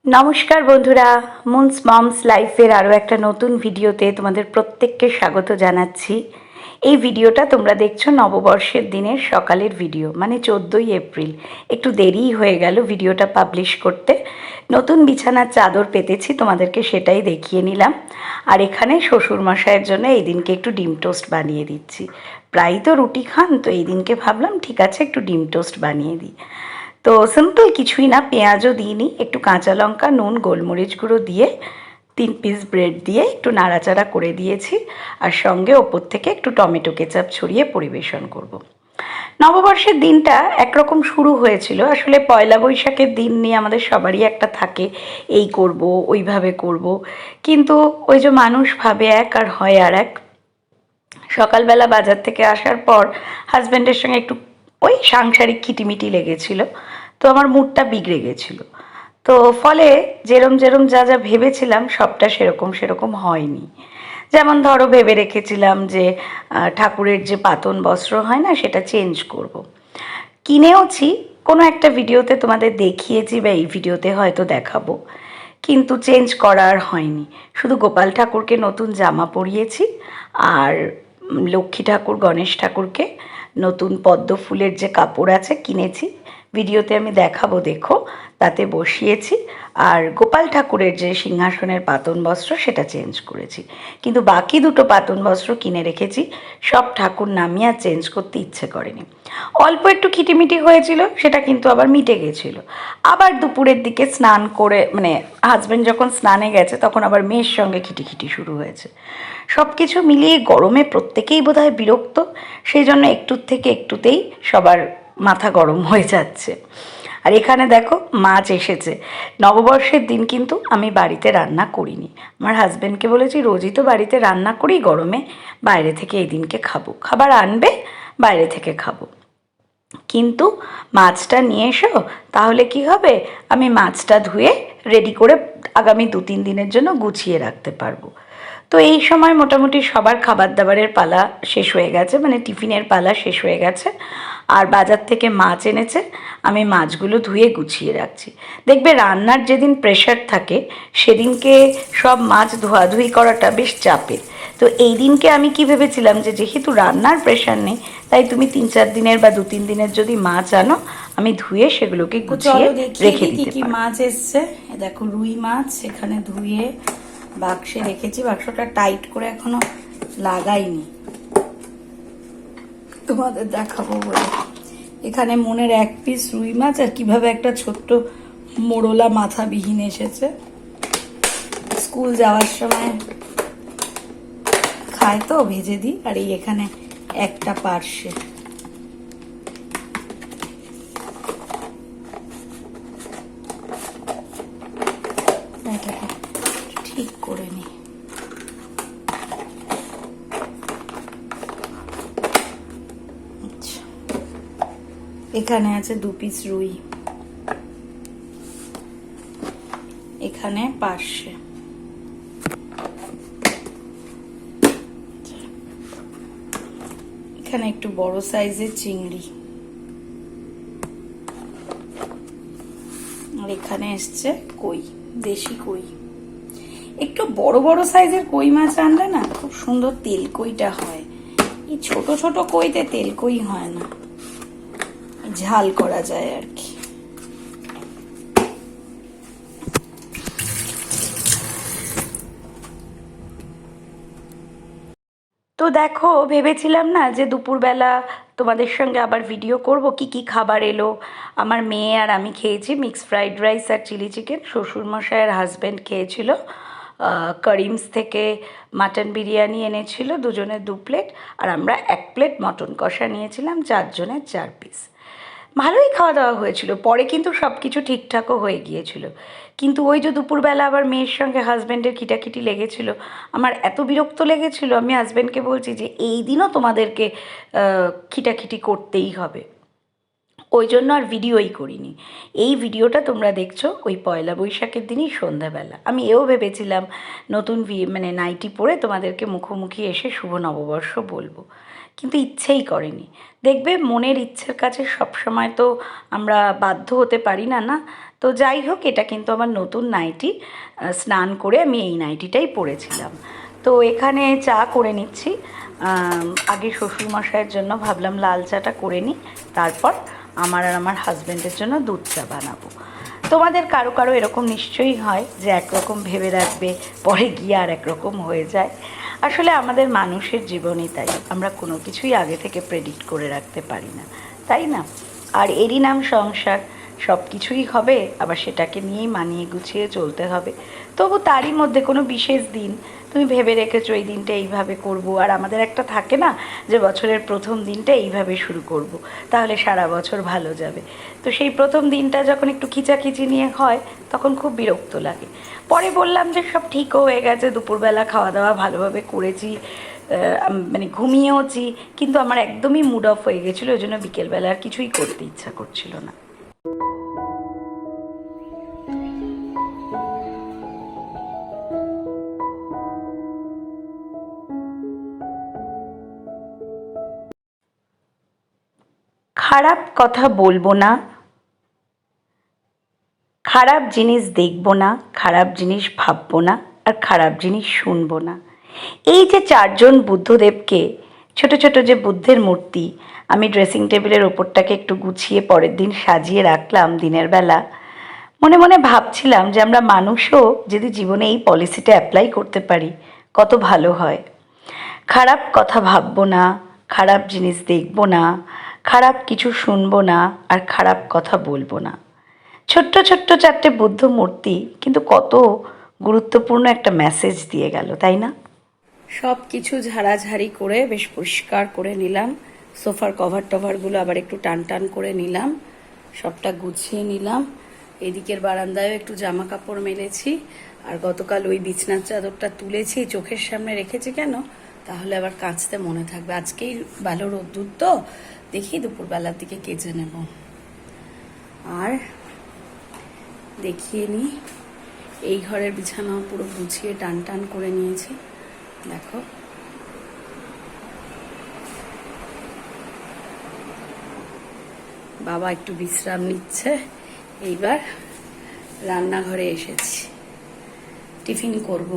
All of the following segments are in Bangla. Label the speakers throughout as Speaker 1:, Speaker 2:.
Speaker 1: নমস্কার বন্ধুরা, মুনস মমস লাইফের আরও একটা নতুন ভিডিওতে তোমাদের প্রত্যেককে স্বাগত জানাচ্ছি। এই ভিডিওটা তোমরা দেখছো নববর্ষের দিনের সকালের ভিডিও, মানে 14ই এপ্রিল। একটু দেরিই হয়ে গেল ভিডিওটা পাবলিশ করতে। নতুন বিছানার চাদর পেতেছি, তোমাদেরকে সেটাই দেখিয়ে নিলাম। আর এখানে শ্বশুরমশাইয়ের জন্য এই দিনকে একটু ডিম টোস্ট বানিয়ে দিচ্ছি। প্রায়ই তো রুটি খান, তো এই দিনকে ভাবলাম ঠিক আছে একটু ডিম টোস্ট বানিয়ে দিই। তো সিম্পল কিছুই না, পেঁয়াজও দিইনি, একটু কাঁচা লঙ্কা, নুন, গোলমরিচ গুঁড়ো দিয়ে 3 পিস ব্রেড দিয়ে একটু নাড়াচাড়া করে দিয়েছি। আর সঙ্গে ওপর থেকে একটু টমেটো কেচাপ ছড়িয়ে পরিবেশন করব। নববর্ষের দিনটা একরকম শুরু হয়েছিল, আসলে পয়লা বৈশাখের দিন নিয়ে আমাদের সবারই একটা থাকে, এই করব ওইভাবে করব, কিন্তু ওই যে মানুষ ভাবে এক আর হয় আর এক। সকালবেলা বাজার থেকে আসার পর হাজব্যান্ডের সঙ্গে একটু ওই সাংসারিক খিটিমিটি লেগেছিল, তো আমার মুডটা বিগড়ে গেছিলো। তো ফলে যেরম যেরম যা যা ভেবেছিলাম সবটা সেরকম সেরকম হয়নি। যেমন ধরো ভেবে রেখেছিলাম যে ঠাকুরের যে পাতন বস্ত্র হয় না, সেটা চেঞ্জ করব। কিনেওছি, কোনো একটা ভিডিওতে তোমাদের দেখিয়েছি বা এই ভিডিওতে হয়তো দেখাবো, কিন্তু চেঞ্জ করা আর হয়নি। শুধু গোপাল ঠাকুরকে নতুন জামা পরিয়েছি, আর লক্ষ্মী ঠাকুর, গণেশ ঠাকুরকে নতুন পদ্ম ফুলের যে কাপড় আছে কিনেছি, ভিডিওতে আমি দেখাবো, দেখো, তাতে বসিয়েছি। আর গোপাল ঠাকুরের যে সিংহাসনের পাতন বস্ত্র সেটা চেঞ্জ করেছি, কিন্তু বাকি দুটো পাতন বস্ত্র কিনে রেখেছি। সব ঠাকুর নামিয়ে আর চেঞ্জ করতে ইচ্ছে করেনি। অল্প একটু খিটিমিটি হয়েছিল, সেটা কিন্তু আবার মিটে গেছিল। আবার দুপুরের দিকে স্নান করে, মানে হাজব্যান্ড যখন স্নানে গেছে তখন আবার মেয়ের সঙ্গে খিটিখিটি শুরু হয়েছে। সব কিছু মিলিয়ে গরমে প্রত্যেকেই বোধহয় বিরক্ত, সেই জন্য একটুর থেকে একটুতেই সবার মাথা গরম হয়ে যাচ্ছে। আর এখানে দেখো মাছ এসেছে। নববর্ষের দিন কিন্তু আমি বাড়িতে রান্না করিনি। আমার হাজব্যান্ডকে বলেছি রোজই তো বাড়িতে রান্না করি, গরমে বাইরে থেকে এই দিনকে খাবো, খাবার আনবে, বাইরে থেকে খাবো। কিন্তু মাছটা নিয়ে এসো, তাহলে কি হবে, আমি মাছটা ধুয়ে রেডি করে আগামী 2-3 দিনের জন্য গুছিয়ে রাখতে পারবো। তো এই সময় মোটামুটি সবার খাবার দাবারের পালা শেষ হয়ে গেছে, মানে টিফিনের পালা শেষ হয়ে গেছে। আর বাজার থেকে মাছ এনেছে, আমি মাছগুলো ধুয়ে গুছিয়ে রাখছি। দেখবে রান্নার যেদিন প্রেশার থাকে সেদিনকে সব মাছ ধোয়াধুয়ি করাটা বেশ চাপের। তো এই দিনকে আমি কি ভেবেছিলাম যে যেহেতু রান্নার প্রেশার নেই, তাই তুমি 3-4 দিনের বা 2-3 দিনের যদি মাছ আনো, আমি ধুয়ে সেগুলোকে গুছিয়ে রেখে দিতে পারবো। মাছ এসছে, দেখো রুই মাছ এখানে ধুয়ে বাক্সে রেখেছি। বাক্সটা টাইট করে এখনো লাগাইনি, তোমাদের দেখাবো বলে। এখানে মনের 1 পিস রুই মাছ, আর কিভাবে একটা ছোট্ট মোড়লা মাথাবিহীন এসেছে। স্কুল যাওয়ার সময় খায় তো ভেজে দিই। আর এই এখানে একটা পার্শে, এটাকে ঠিক করে নিই। আচ্ছা, এখানে আছে 2 পিস রুই, এখানে পার্শে। এখানে একটু বড় সাইজের চিংড়ি, আর এখানে এসছে কই, দেশি কই। একটু বড় বড় সাইজের কই মাছ আনলে না খুব সুন্দর তেল কইটা হয়। এই ছোট ছোট কইতে তেল কই হয় না, ঝাল করা যায় আর কি। তো দেখো, ভেবেছিলাম না যে দুপুরবেলা তোমাদের সঙ্গে আবার ভিডিও করব, কি কি খাবার এলো। আমার মেয়ে আর আমি খেয়েছি মিক্সড ফ্রাইড রাইস আর চিলি চিকেন। শ্বশুরমশাই আর হাজব্যান্ড খেয়েছিল করিমস থেকে মাটন বিরিয়ানি এনেছিল, দুজনের 2 প্লেট। আর আমরা 1 প্লেট মটন কষা নিয়েছিলাম, 4 জনের 4 পিস। ভালোই খাওয়া দাওয়া হয়েছিল, পরে কিন্তু সব কিছু ঠিকঠাকও হয়ে গিয়েছিল। কিন্তু ওই যে দুপুরবেলা আবার মেয়ের সঙ্গে হাজব্যান্ডের খিটাখিটি লেগেছিল, আমার এত বিরক্ত লেগেছিল, আমি হাজব্যান্ডকে বলছি যে এই দিনও তোমাদেরকে খিটাখিটি করতেই হবে। ওই জন্য আর ভিডিওই করিনি। এই ভিডিওটা তোমরা দেখছো ওই পয়লা বৈশাখের দিনই সন্ধ্যাবেলা। আমি এও ভেবেছিলাম নতুন মানে নাইটি পরে তোমাদেরকে মুখোমুখি এসে শুভ নববর্ষ বলবো, কিন্তু ইচ্ছেই করেনি। দেখবে মনের ইচ্ছের কাছে সবসময় তো আমরা বাধ্য হতে পারি না, না? তো যাই হোক, এটা কিন্তু আমার নতুন নাইটি। স্নান করে আমি এই নাইটিটাই পরেছিলাম। তো এখানে চা করে নিচ্ছি। আগে শ্বশুরমশাইয়ের জন্য ভাবলাম লাল চাটা করে নিই, তারপর আমার আর আমার হাজব্যান্ডের জন্য দুধ চা বানাবো। তোমাদের কারো কারো এরকম নিশ্চয়ই হয় যে একরকম ভেবে রাখবে, পরে গিয়ে আর একরকম হয়ে যায়। আসলে আমাদের মানুষের জীবনই তাই, আমরা কোনো কিছুই আগে থেকে প্রেডিক্ট করে রাখতে পারি না, তাই না? আর এরই নাম সংসার, সব কিছুই হবে, আবার সেটাকে নিয়েই মানিয়ে গুছিয়ে চলতে হবে। তবু তারই মধ্যে কোনো বিশেষ দিন তুমি ভেবে রেখেছো এই দিনটা এইভাবে করব, আর আমাদের একটা থাকে না যে বছরের প্রথম দিনটা এইভাবে শুরু করব, তাহলে সারা বছর ভালো যাবে। তো সেই প্রথম দিনটা যখন একটু খিচাখিচি নিয়ে হয় তখন খুব বিরক্ত লাগে। পরে বললাম যে সব ঠিকও হয়ে গেছে, দুপুরবেলা খাওয়া দাওয়া ভালোভাবে করেছি, মানে ঘুমিয়েওছি, কিন্তু আমার একদমই মুড অফ হয়ে গেছিলো, ওই জন্য বিকেলবেলা আর কিছুই করতে ইচ্ছা করছিল না। খারাপ কথা বলবো না, খারাপ জিনিস দেখবো না, খারাপ জিনিস ভাববো না, আর খারাপ জিনিস শুনবো না। এই যে চারজন বুদ্ধদেবকে, ছোট ছোট যে বুদ্ধের মূর্তি, আমি ড্রেসিং টেবিলের ওপরটাকে একটু গুছিয়ে পরের দিন সাজিয়ে রাখলাম দিনের বেলা। মনে মনে ভাবছিলাম যে আমরা মানুষও যদি জীবনে এই পলিসিটা অ্যাপ্লাই করতে পারি কত ভালো হয়। খারাপ কথা ভাববো না, খারাপ জিনিস দেখবো না, খারাপ কিছু শুনবো না, আর খারাপ কথা বলবো না। ছোট্ট ছোট্ট চারটে বুদ্ধ মূর্তি, কিন্তু কত গুরুত্বপূর্ণ একটা মেসেজ দিয়ে গেল, তাই না? সব কিছু ঝাড়াঝাড়ি করে বেশ পরিষ্কার করে নিলাম। সোফার কভার টভারগুলো আবার একটু টান টান করে নিলাম, সবটা গুছিয়ে নিলাম। এদিকের বারান্দায়ও একটু জামা কাপড় মেলেছি, আর গতকাল ওই বিছনার চাদরটা তুলেছি, চোখের সামনে রেখেছি কেন, তাহলে আবার কাচতে মনে থাকবে। আজকেই ভালো রোদ্দুর, তো দেখি দুপুরবেলার দিকে কেচে নেব। আর দেখিয়ে নিই, এই ঘরের বিছানাও পুরো গুছিয়ে টান টান করে নিয়েছি, দেখো। বাবা একটু বিশ্রাম নিচ্ছে। এইবার রান্নাঘরে এসেছি, টিফিন করব।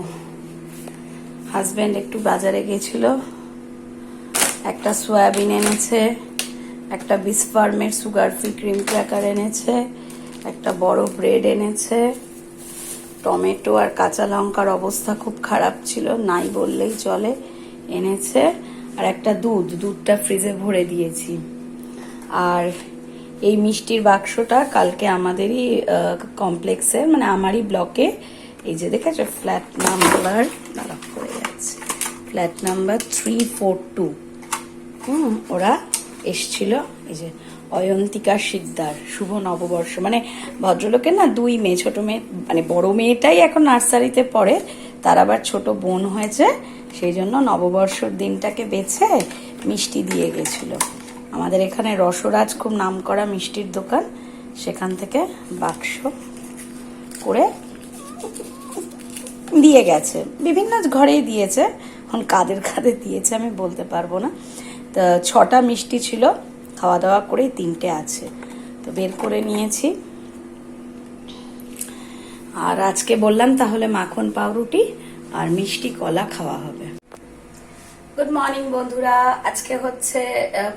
Speaker 1: হাজব্যান্ড একটু বাজারে গেছিল, একটা সয়াবিন এনেছে, একটা বিসফার্মের সুগার ফ্রি ক্রিম ক্র্যাকার এনেছে, একটা বড় ব্রেড এনেছে, টমেটো আর কাঁচা লঙ্কার অবস্থা খুব খারাপ ছিল, নাই বললেই চলে, এনেছে। আর একটা দুধটা ফ্রিজে ভরে দিয়েছি। আর এই মিষ্টির বাক্সটা কালকে আমাদেরই কমপ্লেক্সের, মানে আমারই ব্লকে, এই যে দেখেছো ফ্ল্যাট নাম্বার, দাঁড়া পড়ে যাচ্ছে, ফ্ল্যাট নাম্বার 342, ওরা এসছিল। এই যে অয়ন্তিকা শিকদার, শুভ নববর্ষ, মানে ভদ্রলোকের না দুই মেয়ে, ছোট মেয়ে, মানে বড় মেয়েটাই এখন নার্সারিতে পড়ে, তার আবার ছোট বোন হয়েছে, সেই জন্য নববর্ষর দিনটাকে বেছে মিষ্টি দিয়ে গেছিল। আমাদের এখানে রসরাজ খুব নামকরা মিষ্টির দোকান, সেখান থেকে বাক্স করে দিয়ে গেছে, বিভিন্ন ঘরেই দিয়েছে, এখন কাদের কাদের দিয়েছে আমি বলতে পারবো না। তা 6টা মিষ্টি ছিল, খাওয়া দাওয়া করেই 3টে আছে, তো বের করে নিয়েছি। আর আজকে বললাম তাহলে মাখন পাউরুটি আর মিষ্টি কলা খাওয়া হবে। গুড মর্নিং বন্ধুরা, আজকে হচ্ছে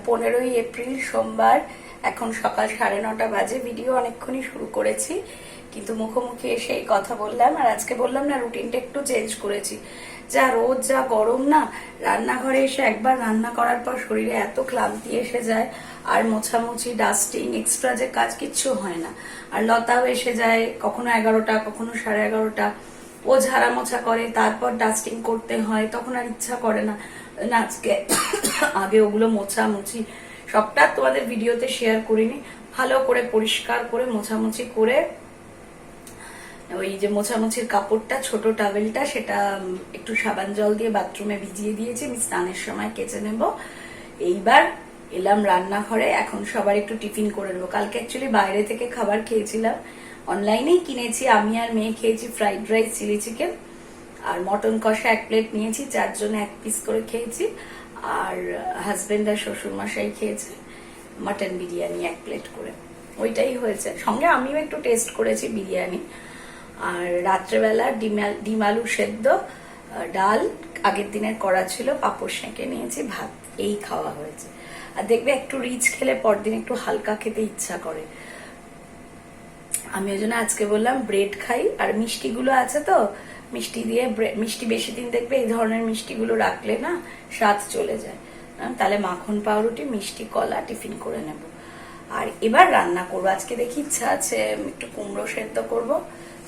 Speaker 1: 15ই এপ্রিল সোমবার, এখন সকাল 9:30 বাজে। ভিডিও অনেকক্ষণই শুরু করেছি, কিন্তু মুখোমুখি এসে এই কথা বললাম। আর আজকে বললাম না, রুটিনটা একটু চেঞ্জ করেছি। যা রোদ, যা গরম না, রান্নাঘরে এসে একবার রান্না করার পর শরীরে এত ক্লান্তি এসে যায়, আর মোছামুছি, ডাস্টিং, এক্সট্রা যে কাজ কিচ্ছু হয় না। আর লতাও এসে যায় কখনো 11টা, কখনো 11:30, ও ঝাড়া মোছা করে, তারপর ডাস্টিং করতে হয়, তখন আর ইচ্ছা করে না। আজকে আগে ওগুলো মোছামুছি সবটা তোমাদের ভিডিওতে শেয়ার করিনি, ভালো করে পরিষ্কার করে মোছামুছি করে, ওই যে মোছামুছির কাপড়টা, ছোট টাওয়েলটা, সেটা একটু সাবান জল দিয়ে বাথরুমে ভিজিয়ে দিয়েছি, আমি স্নানের সময় কেচে নেব। এইবার এলাম রান্নাঘরে, এখন সবার একটু টিফিন করে নেবো। কালকে অ্যাকচুয়ালি বাইরে থেকে খাবার খেয়েছিলাম, অনলাইনেই কিনেছি, আমি আর মেয়ে খেয়েছি ফ্রাইড রাইস, চিলি চিকেন আর মটন কষা 1 প্লেট নিয়েছি, 4 জনে 1 পিস করে খেয়েছি। আর হাজবেন্ড আর শ্বশুরমশাই খেয়েছে মাটন বিরিয়ানি 1 প্লেট করে, ওইটাই হয়েছে। সঙ্গে আমিও একটু টেস্ট করেছি বিরিয়ানি। আর রাত্রেবেলা ডিম আলু সেদ্ধ, ডাল আগের দিনের করা ছিল, পাঁপড় সেঁকে নিয়েছি, ভাত, এই খাওয়া হয়েছে। আর দেখবে একটু রিচ খেলে পরদিন একটু হালকা খেতে ইচ্ছা করে। আমি ওই জন্য আজকে বললাম ব্রেড খাই। আর মিষ্টিগুলো আছে তো, মিষ্টি দিয়ে মিষ্টি বেশি দিন দেখবে এই ধরনের মিষ্টিগুলো রাখলে না স্বাদ চলে যায়। তাহলে মাখন পাউরুটি, মিষ্টি, কলা টিফিন করে নেব। আর এবার রান্না করবো, আজকে দেখি ইচ্ছা আছে একটু কুমড়ো সেদ্ধ করব,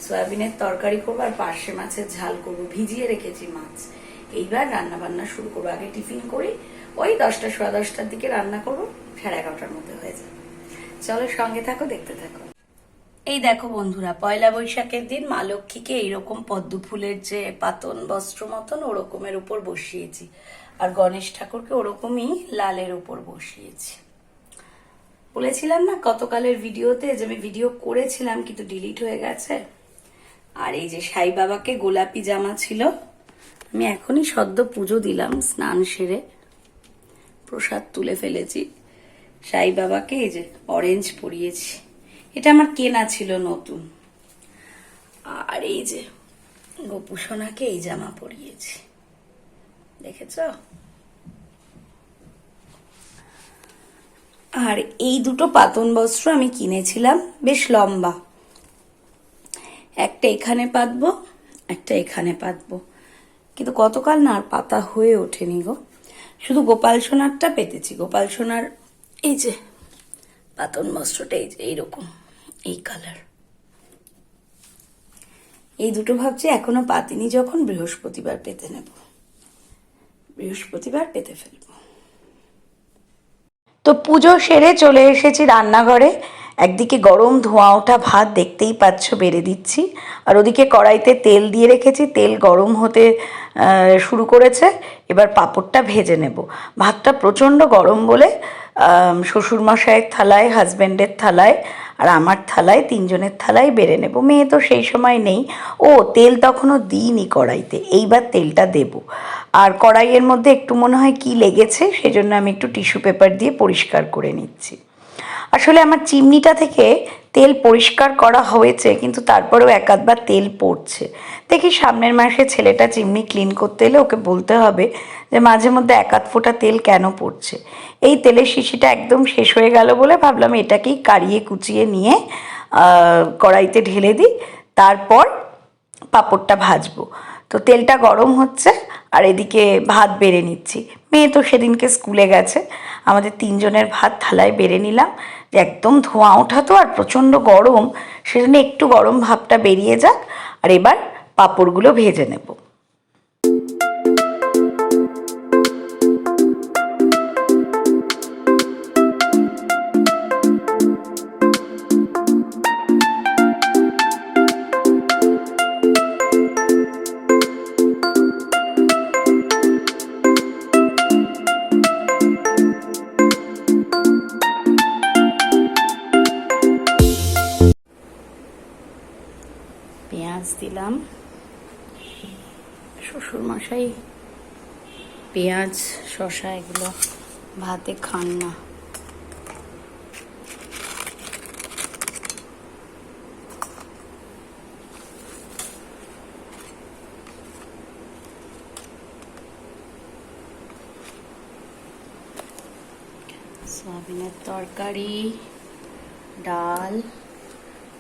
Speaker 1: সয়াবিনের তরকারি করবো, আর পার্শে মাছের ঝাল করব, ভিজিয়ে রেখেছি মাছ। এইবার রান্না বান্না শুরু করবো। আগে টিফিন করি, ওই 10টা সোয়া 10টার দিকে রান্না করবো, 11:30টার মধ্যে হয়ে যাবে। চলো সঙ্গে থাকো, দেখতে থাকো। এই দেখো বন্ধুরা, পয়লা বৈশাখের দিন মা লক্ষ্মীকে এইরকম পদ্ম ফুলের যে পাতন বস্ত্র মতন ওরকমের উপর বসিয়েছি, আর গণেশ ঠাকুরকে ওরকমই লালের উপর বসিয়েছি। বলেছিলাম না গতকালের ভিডিওতে যে আমি ভিডিও করেছিলাম কিন্তু ডিলিট হয়ে গেছে। আর এই যে সাই বাবাকে গোলাপি জামা ছিল, আমি এখনই সদ্য পুজো দিলাম, স্নান সেরে প্রসাদ তুলে ফেলেছি। সাই বাবাকে এই যে অরেঞ্জ পরিয়েছি, এটা আমার কেনা ছিল নতুন। আর এই যে গোপু সোনাকে এই জামা পরিয়েছি, দেখেছ? আর এই দুটো পাতন বস্ত্র আমি কিনেছিলাম, বেশ লম্বা, একটা এখানে পাতবো, একটা এখানে পাতবো, কিন্তু গতকাল না আর পাতা হয়ে ওঠেনি গো। শুধু গোপাল সোনারটা পেতেছি। গোপাল সোনার এই যে পাতন বস্ত্রটা এই যে এইরকম, এই কালার, এই দুটো ভাবছি এখনো পাতিনি, যখন বৃহস্পতিবার পেতে নেব, বৃহস্পতিবার পেতে ফেলবো। তো পুজো সেরে চলে এসেছি রান্নাঘরে। একদিকে গরম ধোঁয়া ওঠা ভাত দেখতেই পাচ্ছ, বেড়ে দিচ্ছি, আর ওদিকে কড়াইতে তেল দিয়ে রেখেছি, তেল গরম হতে শুরু করেছে। এবার পাঁপড়টা ভেজে নেব। ভাতটা প্রচণ্ড গরম বলে শ্বশুরমশাইয়ের থালায়, হাজব্যান্ডের থালায় আর আমার থালায়, তিনজনের থালায় বেড়ে নেব। মেয়ে তো সেই সময় নেই, ও তেল তখনও দিইনি কড়াইতে, এইবার তেলটা দেব। আর কড়াইয়ের মধ্যে একটু মনে হয় কি লেগেছে, সেজন্য আমি একটু টিস্যু পেপার দিয়ে পরিষ্কার করে নিচ্ছি। আসলে আমার চিমনিটা থেকে তেল পরিষ্কার করা হয়েছে, কিন্তু তারপরেও এক আধবার তেল পড়ছে। দেখি সামনের মাসে ছেলেটা চিমনি ক্লিন করতে এলে ওকে বলতে হবে যে মাঝে মধ্যে এক আধ ফোঁটা তেল কেন পড়ছে। এই তেলের শিশিটা একদম শেষ হয়ে গেল বলে ভাবলাম এটাকেই কাড়িয়ে কুচিয়ে নিয়ে কড়াইতে ঢেলে দিই, তারপর পাঁপড়টা ভাজবো। তো তেলটা গরম হচ্ছে, আর এদিকে ভাত বেড়ে নিচ্ছি। মেয়ে তো সেদিনকে স্কুলে গেছে, আমাদের তিনজনের ভাত থালায় বেড়ে নিলাম। যে একদম ধোঁয়া ওঠা তো, আর প্রচণ্ড গরম, সেজন্য একটু গরম ভাবটা বেরিয়ে যাক। আর এবার পাঁপড়গুলো ভেজে নেব। পেঁয়াজ দিলাম, শ্বশুরমশাই পেঁয়াজ শসা এগুলো ভাতে খান না। সয়াবিনের তরকারি, ডাল,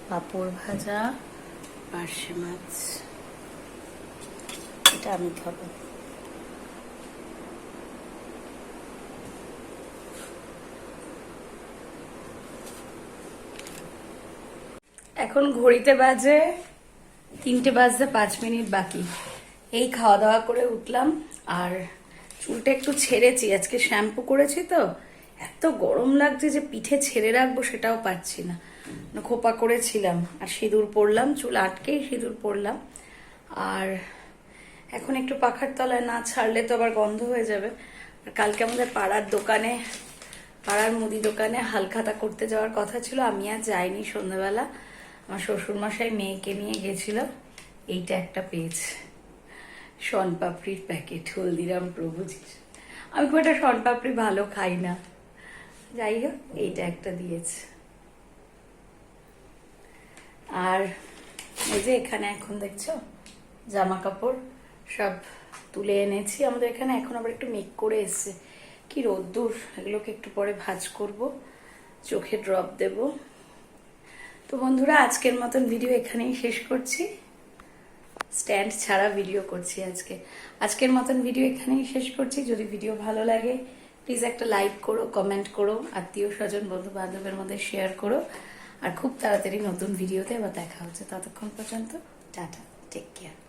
Speaker 1: পাঁপড় ভাজা, পার্শে মাছ, এটা আমি খাবো। এখন ঘড়িতে বাজে 3টে বাজতে 5 মিনিট বাকি। এই খাওয়া দাওয়া করে উঠলাম, আর চুলটা একটু ছেড়েছি, আজকে শ্যাম্পু করেছি তো এত গরম লাগছে যে পিঠে ছেড়ে রাখবো সেটাও পারছি না, খোপা করেছিলাম। আর সিঁদুর পরলাম, চুল আটকেই সিঁদুর পরলাম। আর এখন একটু পাখার তলায় না ছাড়লে তো আবার গন্ধ হয়ে যাবে। আর কালকে আমাদের পাড়ার মুদি দোকানে হালখাতা করতে যাওয়ার কথা ছিল, আমি আর যাইনি। সন্ধ্যাবেলা আমার শ্বশুরমশাই মেয়েকে নিয়ে গেছিল। এইটা একটা পেয়েছে, শনপাপড়ির প্যাকেট, হলদিরাম প্রভুজির। আমি খুব একটা শনপাপড়ি ভালো খাই না, যাই হোক এইটা একটা দিয়েছে। আর এই যে এখানে এখন দেখছো জামা কাপড় সব তুলে এনেছি আমাদের এখানে, এখন আবার একটু মেঘ করে এসছে, কি রোদ্দুর। এগুলোকে একটু পরে ভাঁজ করব, চোখে ড্রপ দেব। তো বন্ধুরা আজকের মতন ভিডিও এখানেই শেষ করছি, স্ট্যান্ড ছাড়া ভিডিও করছি আজকের মতন ভিডিও এখানেই শেষ করছি। যদি ভিডিও ভালো লাগে প্লিজ একটা লাইক করো, কমেন্ট করো, আত্মীয় স্বজন বন্ধু বান্ধবের মধ্যে শেয়ার করো। আর খুব তাড়াতাড়ি নতুন ভিডিওতে আবার দেখা হচ্ছে, ততক্ষণ পর্যন্ত টাটা, টেক কেয়ার।